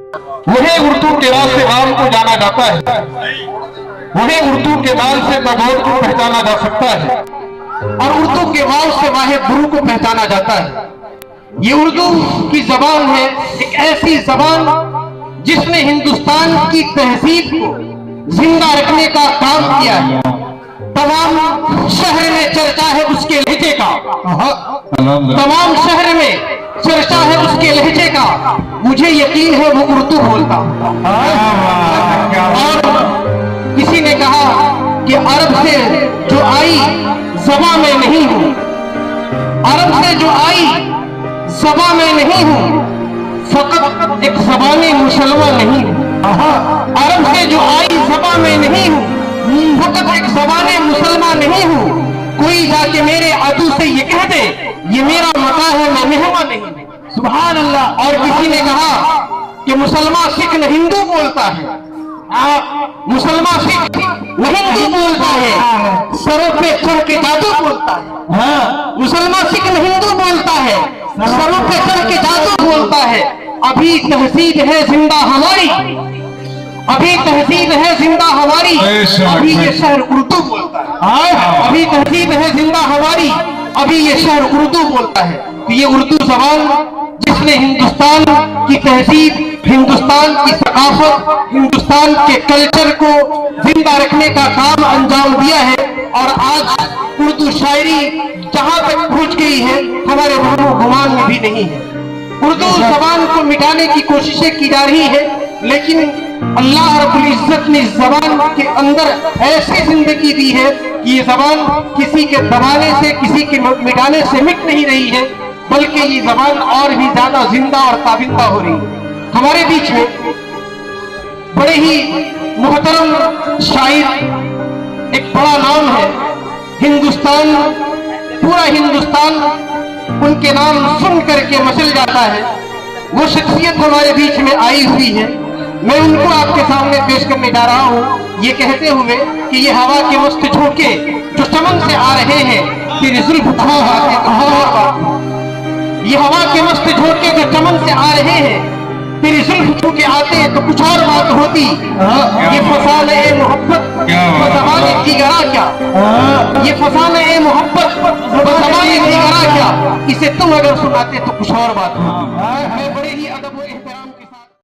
वही उर्दू के राज से राम को जाना जाता है, वही उर्दू के नाम से भगवान को पहचाना जा सकता है, और उर्दू के वाव से वाहे गुरु को पहचाना जाता है। ये उर्दू की जबान है, एक ऐसी जबान जिसने हिंदुस्तान की तहजीब को जिंदा रखने का काम किया है। तमाम शहर में चर्चा है उसके लहजे का, तमाम शहर में चर्चा है उसके लहजे का। मुझे यकीन है वो उर्दू बोलता। और किसी ने कहा कि अरब से जो आई ज़बां में नहीं हूं, अरब से जो आई ज़बां में नहीं हूं, फकत एक ज़बाने मुसलमान नहीं हूं। अरब से जो आई ज़बां में नहीं हूं, फकत एक ज़बाने मुसलमान नहीं हूं। कोई जाके मेरे अदू से ये कह दे ये मेरा मता है, मैं मेहमान नहीं। सुभान अल्लाह। और किसी ने कहा कि मुसलमान सिख न हिंदू बोलता है, मुसलमान सिख न हिंदू बोलता है, सरों पे चढ़ के जादू बोलता है। मुसलमान सिख न हिंदू बोलता है, सरों पे चढ़ के जादू बोलता है। अभी तहजीब है जिंदा हमारी, अभी तहजीब है जिंदा हमारी, अभी ये शहर उर्दू बोलता है। अभी तहजीब है जिंदा हमारी, अभी ये शहर उर्दू बोलता है। तो ये उर्दू जबान जिसने हिंदुस्तान की तहजीब, हिंदुस्तान की सकाफत, हिंदुस्तान के कल्चर को जिंदा रखने का काम अंजाम दिया है। और आज उर्दू शायरी जहां तक पहुंच गई है हमारे वहमो गुमान में भी नहीं है। उर्दू जबान को मिटाने की कोशिशें की जा रही है, लेकिन अल्लाह रब्बुल इज्जत ने इस जबान के अंदर ऐसी जिंदगी दी है कि ये जबान किसी के दबाने से, किसी के मिटाने से मिट नहीं रही है, बल्कि ये जबान और भी ज्यादा जिंदा और ताबिंदा हो रही है। हमारे बीच में बड़े ही मुहतरम शायर, एक बड़ा नाम है हिंदुस्तान, पूरा हिंदुस्तान उनके नाम सुन करके मचल जाता है। वो शख्सियत हमारे बीच में आई हुई है, मैं उनको आपके सामने पेश करने जा रहा हूँ, ये कहते हुए कि ये हवा के मस्त झोंके जो चमन से आ रहे हैं, तेरी जुल्फ कहाँ आते कहाँ। ये हवा के मस्त झोंके जो चमन से आ रहे हैं, तेरी जुल्फ छू के आते तो कुछ और बात होती। ये फसाने ए मोहब्बत ज़बाने की गरा क्या, ये फसाने ए मोहब्बत ज़बाने की गरा क्या, इसे तुम अगर सुनाते तो कुछ और बात होती। मैं बड़े ही